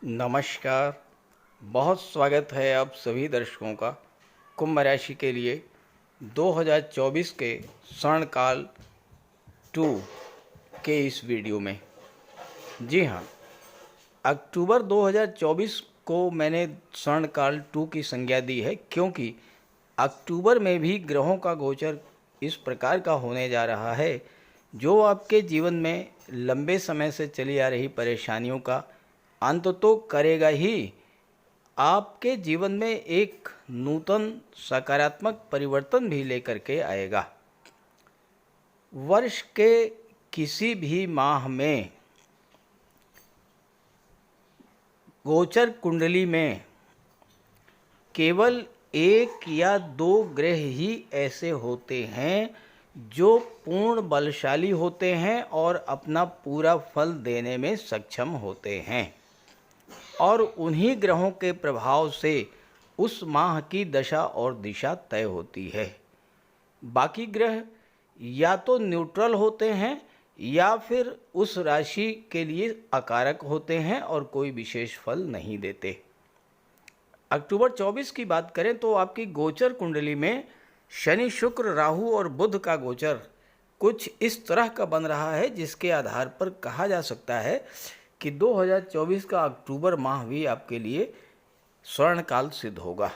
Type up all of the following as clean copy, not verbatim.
नमस्कार। बहुत स्वागत है आप सभी दर्शकों का कुंभ राशि के लिए 2024 के स्वर्णकाल 2 के इस वीडियो में। जी हाँ, अक्टूबर 2024 को मैंने स्वर्णकाल 2 की संज्ञा दी है, क्योंकि अक्टूबर में भी ग्रहों का गोचर इस प्रकार का होने जा रहा है जो आपके जीवन में लंबे समय से चली आ रही परेशानियों का अंत तो करेगा ही, आपके जीवन में एक नूतन सकारात्मक परिवर्तन भी लेकर के आएगा। वर्ष के किसी भी माह में गोचर कुंडली में केवल एक या दो ग्रह ही ऐसे होते हैं जो पूर्ण बलशाली होते हैं और अपना पूरा फल देने में सक्षम होते हैं, और उन्हीं ग्रहों के प्रभाव से उस माह की दशा और दिशा तय होती है। बाकी ग्रह या तो न्यूट्रल होते हैं या फिर उस राशि के लिए अकारक होते हैं और कोई विशेष फल नहीं देते। अक्टूबर 24 की बात करें तो आपकी गोचर कुंडली में शनि, शुक्र, राहु और बुध का गोचर कुछ इस तरह का बन रहा है जिसके आधार पर कहा जा सकता है कि 2024 का अक्टूबर माह भी आपके लिए स्वर्णकाल सिद्ध होगा।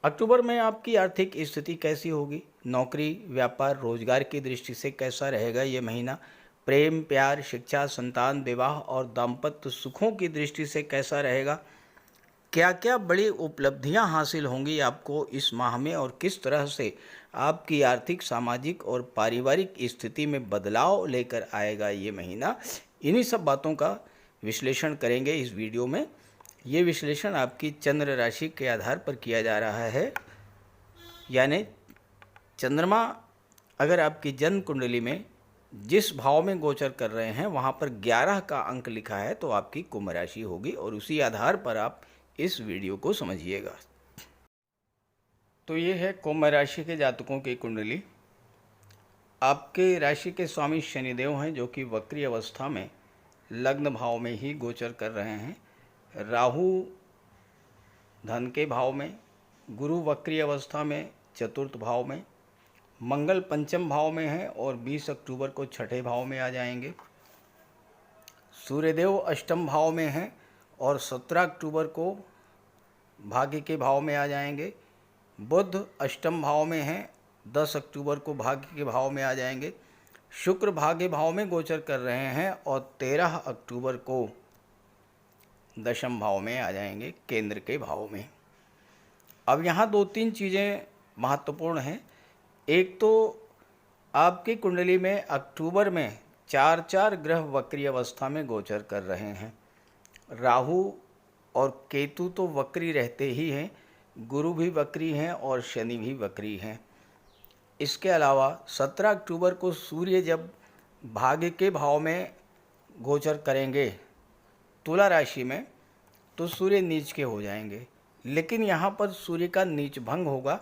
अक्टूबर में आपकी आर्थिक स्थिति कैसी होगी? नौकरी, व्यापार, रोजगार की दृष्टि से कैसा रहेगा ये महीना? प्रेम, प्यार, शिक्षा, संतान, विवाह और दाम्पत्य सुखों की दृष्टि से कैसा रहेगा? क्या क्या बड़ी उपलब्धियां हासिल होंगी आपको इस माह में, और किस तरह से आपकी आर्थिक, सामाजिक और पारिवारिक स्थिति में बदलाव लेकर आएगा ये महीना? इन्हीं सब बातों का विश्लेषण करेंगे इस वीडियो में। ये विश्लेषण आपकी चंद्र राशि के आधार पर किया जा रहा है, यानी चंद्रमा अगर आपकी जन्म कुंडली में जिस भाव में गोचर कर रहे हैं वहाँ पर 11 का अंक लिखा है तो आपकी कुंभ राशि होगी, और उसी आधार पर आप इस वीडियो को समझिएगा। तो ये है कुंभ राशि के जातकों की कुंडली। आपके राशि के स्वामी शनिदेव हैं जो कि वक्री अवस्था में लग्न भाव में ही गोचर कर रहे हैं। राहु धन के भाव में, गुरु वक्री अवस्था में चतुर्थ भाव में, मंगल पंचम भाव में है और 20 अक्टूबर को छठे भाव में आ जाएंगे। सूर्यदेव अष्टम भाव में हैं और 17 अक्टूबर को भाग्य के भाव में आ जाएंगे। बुध अष्टम भाव में हैं, 10 अक्टूबर को भाग्य के भाव में आ जाएंगे। शुक्र भाग्य भाव में गोचर कर रहे हैं और 13 अक्टूबर को दशम भाव में आ जाएंगे, केंद्र के भाव में। अब यहाँ दो तीन चीज़ें महत्वपूर्ण हैं। एक तो आपकी कुंडली में अक्टूबर में चार चार ग्रह वक्री अवस्था में गोचर कर रहे हैं। राहु और केतु तो वक्री रहते ही हैं, गुरु भी वक्री हैं और शनि भी वक्री हैं। इसके अलावा 17 अक्टूबर को सूर्य जब भाग्य के भाव में गोचर करेंगे तुला राशि में, तो सूर्य नीच के हो जाएंगे। लेकिन यहाँ पर सूर्य का नीच भंग होगा,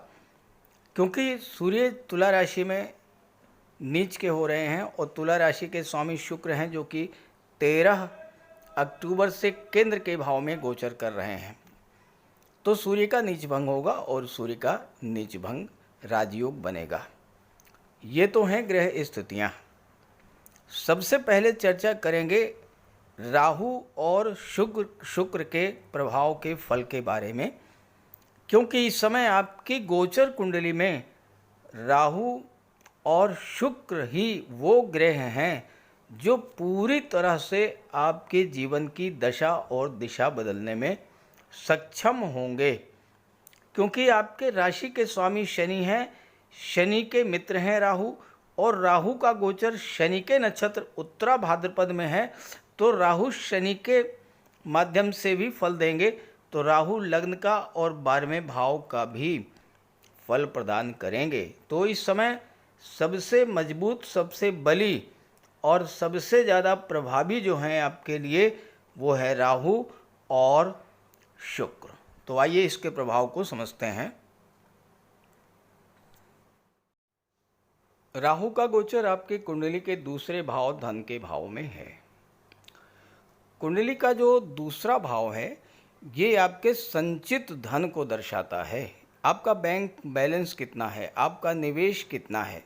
क्योंकि सूर्य तुला राशि में नीच के हो रहे हैं और तुला राशि के स्वामी शुक्र हैं जो कि 13 अक्टूबर से केंद्र के भाव में गोचर कर रहे हैं। तो सूर्य का नीच भंग होगा और सूर्य का नीच भंग राजयोग बनेगा। ये तो हैं ग्रह स्थितियाँ। सबसे पहले चर्चा करेंगे राहु और शुक्र के प्रभाव के फल के बारे में, क्योंकि इस समय आपकी गोचर कुंडली में राहु और शुक्र ही वो ग्रह हैं जो पूरी तरह से आपके जीवन की दशा और दिशा बदलने में सक्षम होंगे, क्योंकि आपके राशि के स्वामी शनि हैं, शनि के मित्र हैं राहु, और राहु का गोचर शनि के नक्षत्र उत्तरा भाद्रपद में है। तो राहु शनि के माध्यम से भी फल देंगे। तो राहु लग्न का और 12वें भाव का भी फल प्रदान करेंगे। तो इस समय सबसे मजबूत, सबसे बली और सबसे ज़्यादा प्रभावी जो हैं आपके लिए वो है राहु और शुक्र। तो आइए इसके प्रभाव को समझते हैं। राहु का गोचर आपके कुंडली के दूसरे भाव धन के भाव में है। कुंडली का जो दूसरा भाव है ये आपके संचित धन को दर्शाता है। आपका बैंक बैलेंस कितना है, आपका निवेश कितना है।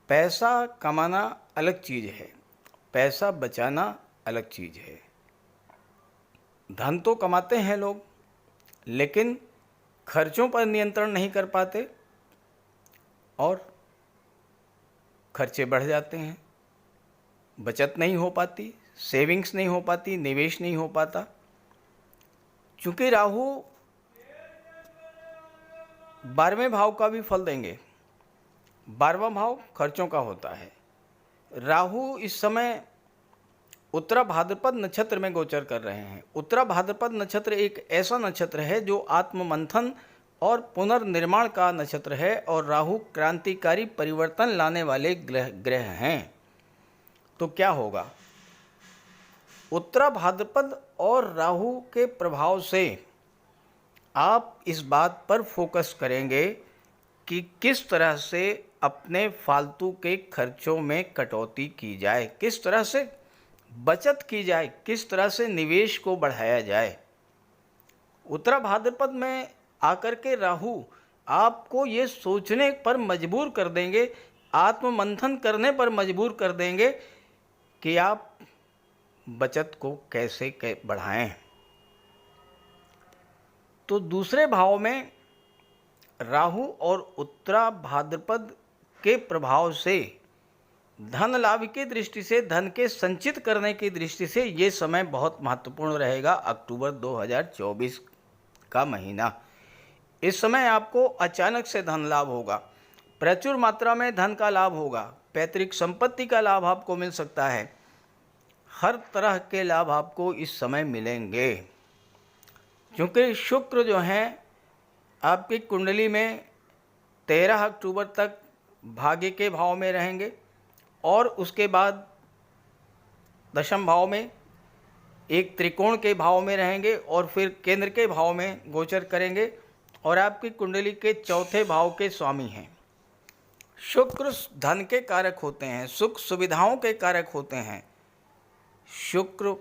पैसा कमाना अलग चीज़ है, पैसा बचाना अलग चीज़ है। धन तो कमाते हैं लोग, लेकिन खर्चों पर नियंत्रण नहीं कर पाते और खर्चे बढ़ जाते हैं। बचत नहीं हो पाती, सेविंग्स नहीं हो पाती, निवेश नहीं हो पाता। चूँकि राहु 12वें भाव का भी फल देंगे। 12वां भाव खर्चों का होता है। राहु इस समय उत्तरा भाद्रपद नक्षत्र में गोचर कर रहे हैं। उत्तरा भाद्रपद नक्षत्र एक ऐसा नक्षत्र है जो आत्ममंथन और पुनर्निर्माण का नक्षत्र है और राहु क्रांतिकारी परिवर्तन लाने वाले ग्रह हैं। तो क्या होगा? उत्तरा भाद्रपद और राहु के प्रभाव से आप इस बात पर फोकस करेंगे कि किस तरह से अपने फालतू के खर्चों में कटौती की जाए, किस तरह से बचत की जाए, किस तरह से निवेश को बढ़ाया जाए। उत्तरा भाद्रपद में आकर के राहु आपको ये सोचने पर मजबूर कर देंगे, आत्ममंथन करने पर मजबूर कर देंगे कि आप बचत को कैसे बढ़ाएं। तो दूसरे भाव में राहु और उत्तरा भाद्रपद के प्रभाव से धन लाभ की दृष्टि से, धन के संचित करने की दृष्टि से ये समय बहुत महत्वपूर्ण रहेगा। अक्टूबर 2024 का महीना, इस समय आपको अचानक से धन लाभ होगा, प्रचुर मात्रा में धन का लाभ होगा, पैतृक संपत्ति का लाभ आपको मिल सकता है। हर तरह के लाभ आपको इस समय मिलेंगे, क्योंकि शुक्र जो हैं आपकी कुंडली में 13 अक्टूबर तक भाग्य के भाव में रहेंगे और उसके बाद दशम भाव में एक त्रिकोण के भाव में रहेंगे और फिर केंद्र के भाव में गोचर करेंगे और आपकी कुंडली के चौथे भाव के स्वामी हैं। शुक्र धन के कारक होते हैं, सुख सुविधाओं के कारक होते हैं। शुक्र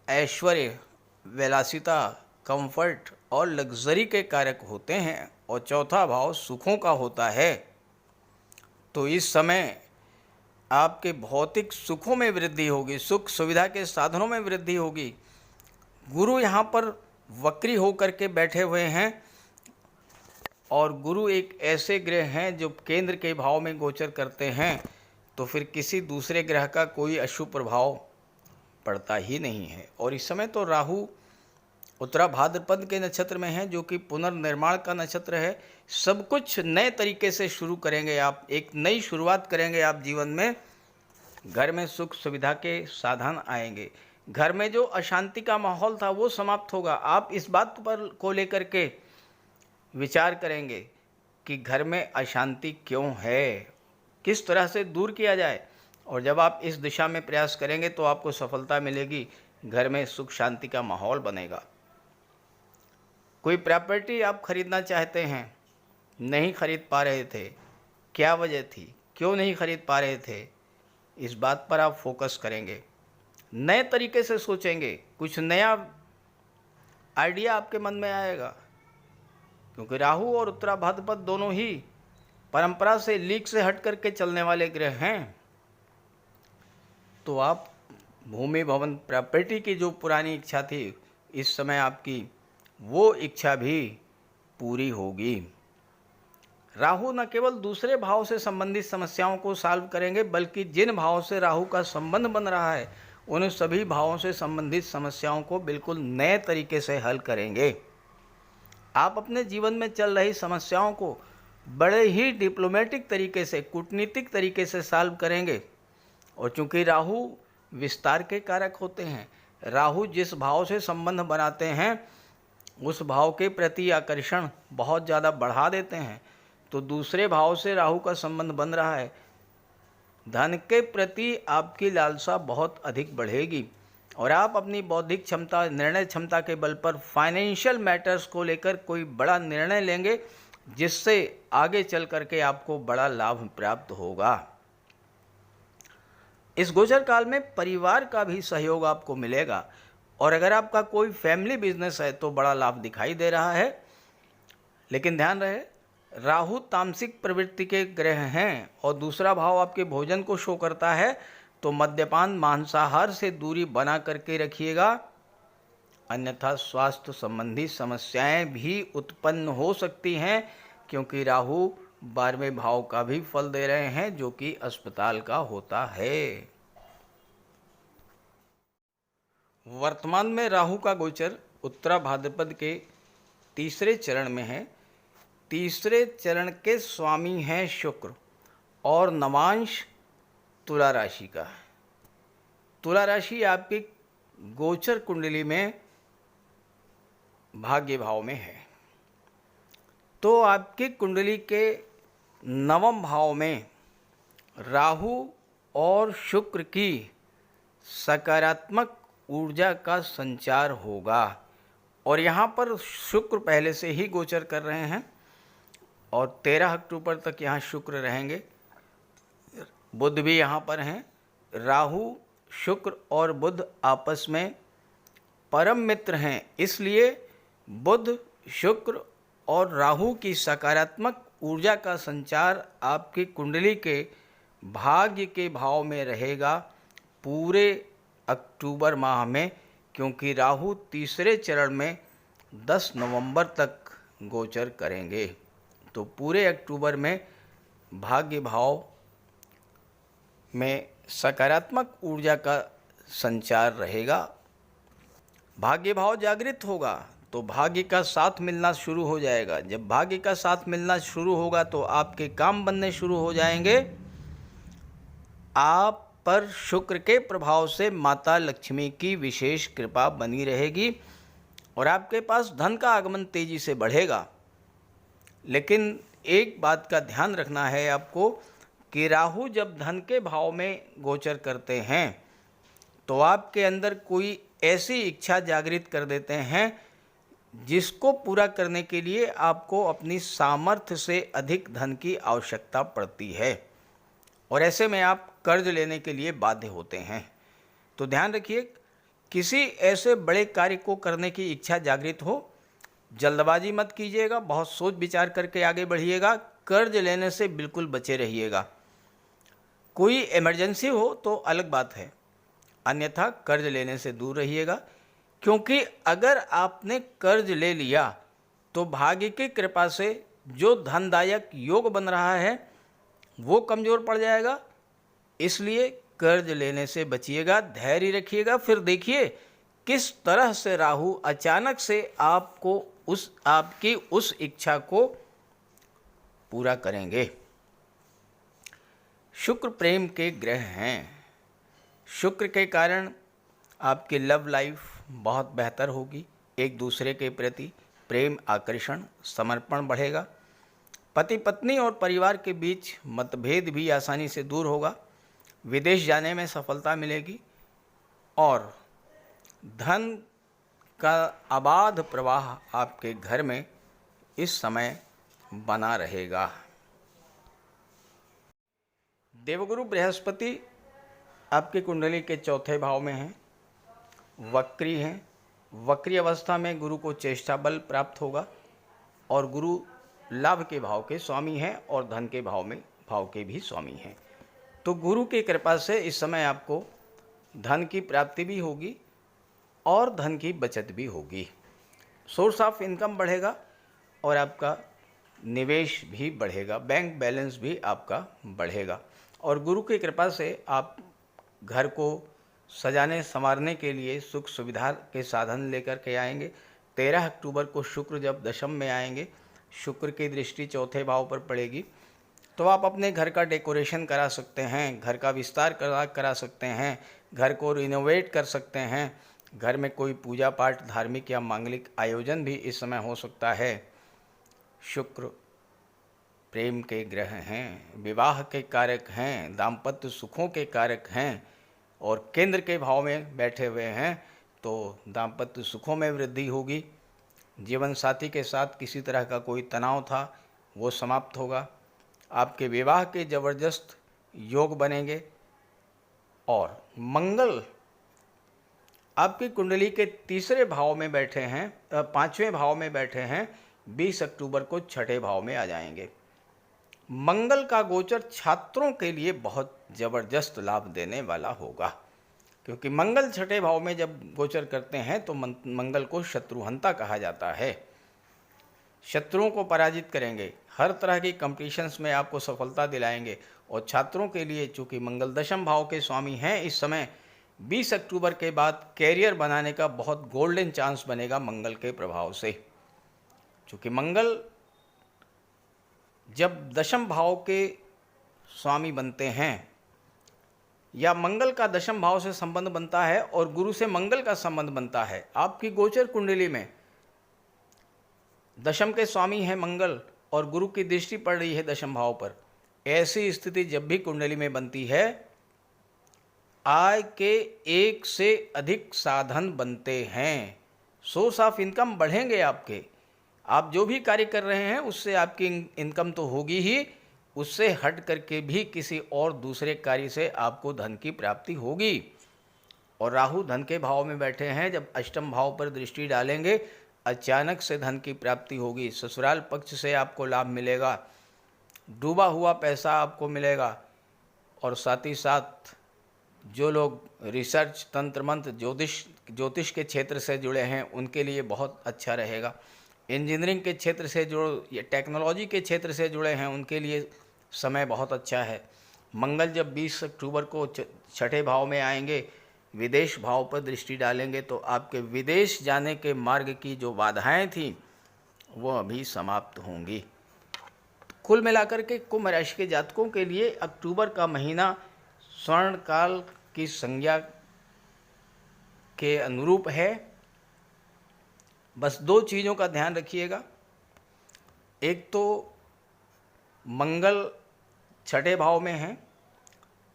ऐश्वर्य, विलासिता, कंफर्ट और लग्जरी के कारक होते हैं और चौथा भाव सुखों का होता है। तो इस समय आपके भौतिक सुखों में वृद्धि होगी, सुख सुविधा के साधनों में वृद्धि होगी। गुरु यहाँ पर वक्री होकर के बैठे हुए हैं और गुरु एक ऐसे ग्रह हैं जो केंद्र के भाव में गोचर करते हैं, तो फिर किसी दूसरे ग्रह का कोई अशुभ प्रभाव पड़ता ही नहीं है। और इस समय तो राहु उत्तरा भाद्रपद के नक्षत्र में है जो कि पुनर्निर्माण का नक्षत्र है। सब कुछ नए तरीके से शुरू करेंगे आप, एक नई शुरुआत करेंगे आप जीवन में। घर में सुख सुविधा के साधन आएंगे, घर में जो अशांति का माहौल था वो समाप्त होगा। आप इस बात पर को लेकर के विचार करेंगे कि घर में अशांति क्यों है, किस तरह से दूर किया जाए, और जब आप इस दिशा में प्रयास करेंगे तो आपको सफलता मिलेगी। घर में सुख शांति का माहौल बनेगा। कोई प्रॉपर्टी आप खरीदना चाहते हैं, नहीं खरीद पा रहे थे, क्या वजह थी, क्यों नहीं खरीद पा रहे थे, इस बात पर आप फोकस करेंगे, नए तरीके से सोचेंगे, कुछ नया आइडिया आपके मन में आएगा। क्योंकि राहु और उत्तरा भाद्रपद दोनों ही परंपरा से, लीक से हट करके चलने वाले ग्रह हैं। तो आप भूमि भवन प्रॉपर्टी की जो पुरानी इच्छा थी, इस समय आपकी वो इच्छा भी पूरी होगी। राहु न केवल दूसरे भाव से संबंधित समस्याओं को सॉल्व करेंगे, बल्कि जिन भावों से राहु का संबंध बन रहा है उन सभी भावों से संबंधित समस्याओं को बिल्कुल नए तरीके से हल करेंगे। आप अपने जीवन में चल रही समस्याओं को बड़े ही डिप्लोमेटिक तरीके से, कूटनीतिक तरीके से सॉल्व करेंगे। और चूंकि राहु विस्तार के कारक होते हैं, राहु जिस भाव से संबंध बनाते हैं उस भाव के प्रति आकर्षण बहुत ज़्यादा बढ़ा देते हैं। तो दूसरे भाव से राहु का संबंध बन रहा है, धन के प्रति आपकी लालसा बहुत अधिक बढ़ेगी और आप अपनी बौद्धिक क्षमता, निर्णय क्षमता के बल पर फाइनेंशियल मैटर्स को लेकर कोई बड़ा निर्णय लेंगे, जिससे आगे चल करके आपको बड़ा लाभ प्राप्त होगा। इस गोचर काल में परिवार का भी सहयोग आपको मिलेगा, और अगर आपका कोई फैमिली बिजनेस है तो बड़ा लाभ दिखाई दे रहा है। लेकिन ध्यान रहे, राहु तामसिक प्रवृत्ति के ग्रह हैं और दूसरा भाव आपके भोजन को शो करता है, तो मद्यपान मांसाहार से दूरी बना करके रखिएगा, अन्यथा स्वास्थ्य संबंधी समस्याएं भी उत्पन्न हो सकती हैं, क्योंकि राहु 12वें भाव का भी फल दे रहे हैं जो कि अस्पताल का होता है। वर्तमान में राहु का गोचर उत्तरा भाद्रपद के तीसरे चरण में है। तीसरे चरण के स्वामी हैं शुक्र और नवांश तुला राशि का। तुला राशि आपकी गोचर कुंडली में भाग्य भाव में है, तो आपकी कुंडली के नवम भाव में राहु और शुक्र की सकारात्मक ऊर्जा का संचार होगा। और यहाँ पर शुक्र पहले से ही गोचर कर रहे हैं और 13 अक्टूबर तक यहाँ शुक्र रहेंगे। बुध भी यहाँ पर हैं। राहु, शुक्र और बुध आपस में परम मित्र हैं, इसलिए बुध, शुक्र और राहु की सकारात्मक ऊर्जा का संचार आपकी कुंडली के भाग्य के भाव में रहेगा पूरे अक्टूबर माह में, क्योंकि राहु तीसरे चरण में 10 नवंबर तक गोचर करेंगे। तो पूरे अक्टूबर में भाग्य भाव में सकारात्मक ऊर्जा का संचार रहेगा। भाग्य भाव जागृत होगा तो भाग्य का साथ मिलना शुरू हो जाएगा। जब भाग्य का साथ मिलना शुरू होगा तो आपके काम बनने शुरू हो जाएंगे। आप पर शुक्र के प्रभाव से माता लक्ष्मी की विशेष कृपा बनी रहेगी और आपके पास धन का आगमन तेजी से बढ़ेगा। लेकिन एक बात का ध्यान रखना है आपको कि राहु जब धन के भाव में गोचर करते हैं तो आपके अंदर कोई ऐसी इच्छा जागृत कर देते हैं जिसको पूरा करने के लिए आपको अपनी सामर्थ्य से अधिक धन की आवश्यकता पड़ती है, और ऐसे में आप कर्ज लेने के लिए बाध्य होते हैं। तो ध्यान रखिए, किसी ऐसे बड़े कार्य को करने की इच्छा जागृत हो, जल्दबाजी मत कीजिएगा, बहुत सोच विचार करके आगे बढ़िएगा। कर्ज लेने से बिल्कुल बचे रहिएगा। कोई इमरजेंसी हो तो अलग बात है, अन्यथा कर्ज लेने से दूर रहिएगा, क्योंकि अगर आपने कर्ज ले लिया तो भाग्य की कृपा से जो धनदायक योग बन रहा है वो कमज़ोर पड़ जाएगा। इसलिए कर्ज लेने से बचिएगा, धैर्य रखिएगा। फिर देखिए किस तरह से राहु अचानक से आपकी उस इच्छा को पूरा करेंगे। शुक्र प्रेम के ग्रह हैं। शुक्र के कारण आपकी लव लाइफ बहुत बेहतर होगी। एक दूसरे के प्रति प्रेम, आकर्षण, समर्पण बढ़ेगा। पति पत्नी और परिवार के बीच मतभेद भी आसानी से दूर होगा। विदेश जाने में सफलता मिलेगी और धन का अबाध प्रवाह आपके घर में इस समय बना रहेगा। देवगुरु बृहस्पति आपकी कुंडली के चौथे भाव में हैं, वक्री हैं। वक्री अवस्था में गुरु को चेष्टा बल प्राप्त होगा और गुरु लाभ के भाव के स्वामी हैं और धन के भाव के भी स्वामी हैं। तो गुरु की कृपा से इस समय आपको धन की प्राप्ति भी होगी और धन की बचत भी होगी। सोर्स ऑफ इनकम बढ़ेगा और आपका निवेश भी बढ़ेगा, बैंक बैलेंस भी आपका बढ़ेगा। और गुरु की कृपा से आप घर को सजाने संवारने के लिए सुख सुविधा के साधन लेकर के आएंगे। 13 अक्टूबर को शुक्र जब दशम में आएंगे, शुक्र की दृष्टि चौथे भाव पर पड़ेगी, तो आप अपने घर का डेकोरेशन करा सकते हैं, घर का विस्तार करा सकते हैं, घर को रिनोवेट कर सकते हैं। घर में कोई पूजा पाठ, धार्मिक या मांगलिक आयोजन भी इस समय हो सकता है। शुक्र प्रेम के ग्रह हैं, विवाह के कारक हैं, दाम्पत्य सुखों के कारक हैं और केंद्र के भाव में बैठे हुए हैं, तो दाम्पत्य सुखों में वृद्धि होगी। जीवन साथी के साथ किसी तरह का कोई तनाव था वो समाप्त होगा। आपके विवाह के ज़बरदस्त योग बनेंगे और मंगल आपकी कुंडली के तीसरे भाव में बैठे हैं, पांचवें भाव में बैठे हैं। 20 अक्टूबर को छठे भाव में आ जाएंगे। मंगल का गोचर छात्रों के लिए बहुत ज़बरदस्त लाभ देने वाला होगा, क्योंकि मंगल छठे भाव में जब गोचर करते हैं तो मंगल को शत्रुहंता कहा जाता है। शत्रुओं को पराजित करेंगे, हर तरह की कंपटीशंस में आपको सफलता दिलाएंगे। और छात्रों के लिए चूँकि मंगल दशम भाव के स्वामी हैं, इस समय 20 अक्टूबर के बाद कैरियर बनाने का बहुत गोल्डन चांस बनेगा मंगल के प्रभाव से। चूँकि मंगल जब दशम भाव के स्वामी बनते हैं या मंगल का दशम भाव से संबंध बनता है और गुरु से मंगल का संबंध बनता है, आपकी गोचर कुंडली में दशम के स्वामी है मंगल और गुरु की दृष्टि पड़ रही है दशम भाव पर, ऐसी स्थिति जब भी कुंडली में बनती है, आय के एक से अधिक साधन बनते हैं। सोर्स ऑफ इनकम बढ़ेंगे आपके। आप जो भी कार्य कर रहे हैं उससे आपकी इनकम तो होगी ही, उससे हट करके भी किसी और दूसरे कार्य से आपको धन की प्राप्ति होगी। और राहु धन के भाव में बैठे हैं, जब अष्टम भाव पर दृष्टि डालेंगे अचानक से धन की प्राप्ति होगी। ससुराल पक्ष से आपको लाभ मिलेगा, डूबा हुआ पैसा आपको मिलेगा। और साथ ही साथ जो लोग रिसर्च, तंत्र मंत्र, ज्योतिष के क्षेत्र से जुड़े हैं उनके लिए बहुत अच्छा रहेगा। इंजीनियरिंग के क्षेत्र से जो ये टेक्नोलॉजी के क्षेत्र से जुड़े हैं उनके लिए समय बहुत अच्छा है। मंगल जब 20 अक्टूबर को छठे भाव में आएंगे, विदेश भाव पर दृष्टि डालेंगे, तो आपके विदेश जाने के मार्ग की जो बाधाएं थी वो अभी समाप्त होंगी। कुल मिलाकर के कुंभ राशि के जातकों के लिए अक्टूबर का महीना स्वर्ण काल की संज्ञा के अनुरूप है। बस दो चीज़ों का ध्यान रखिएगा। एक तो मंगल छठे भाव में है,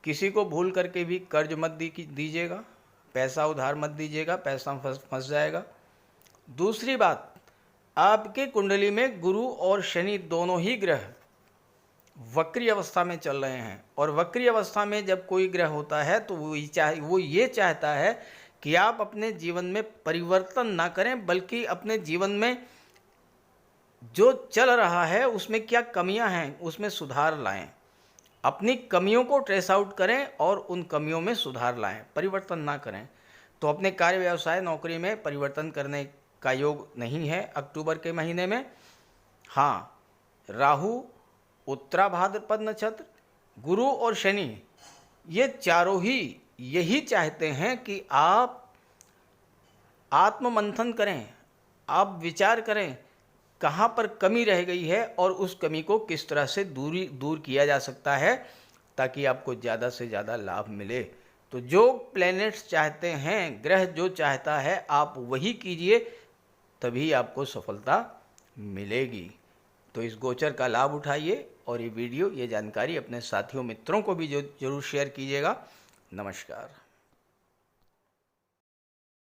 किसी को भूल करके भी कर्ज मत दीजिएगा, पैसा उधार मत दीजिएगा, पैसा फंस जाएगा। दूसरी बात, आपके कुंडली में गुरु और शनि दोनों ही ग्रह वक्री अवस्था में चल रहे हैं। और वक्री अवस्था में जब कोई ग्रह होता है तो वो ये चाहता है कि आप अपने जीवन में परिवर्तन ना करें, बल्कि अपने जीवन में जो चल रहा है उसमें क्या कमियां हैं उसमें सुधार लाएं। अपनी कमियों को ट्रेस आउट करें और उन कमियों में सुधार लाएं, परिवर्तन ना करें। तो अपने कार्य, व्यवसाय, नौकरी में परिवर्तन करने का योग नहीं है अक्टूबर के महीने में। हाँ, राहु, उत्तरा भाद्रपद नक्षत्र, गुरु और शनि, ये चारों ही यही चाहते हैं कि आप आत्ममंथन करें, आप विचार करें कहाँ पर कमी रह गई है और उस कमी को किस तरह से दूर किया जा सकता है ताकि आपको ज़्यादा से ज़्यादा लाभ मिले। तो जो प्लैनेट्स चाहते हैं, ग्रह जो चाहता है, आप वही कीजिए, तभी आपको सफलता मिलेगी। तो इस गोचर का लाभ उठाइए और ये वीडियो, ये जानकारी अपने साथियों, मित्रों को भी जरूर शेयर कीजिएगा। नमस्कार।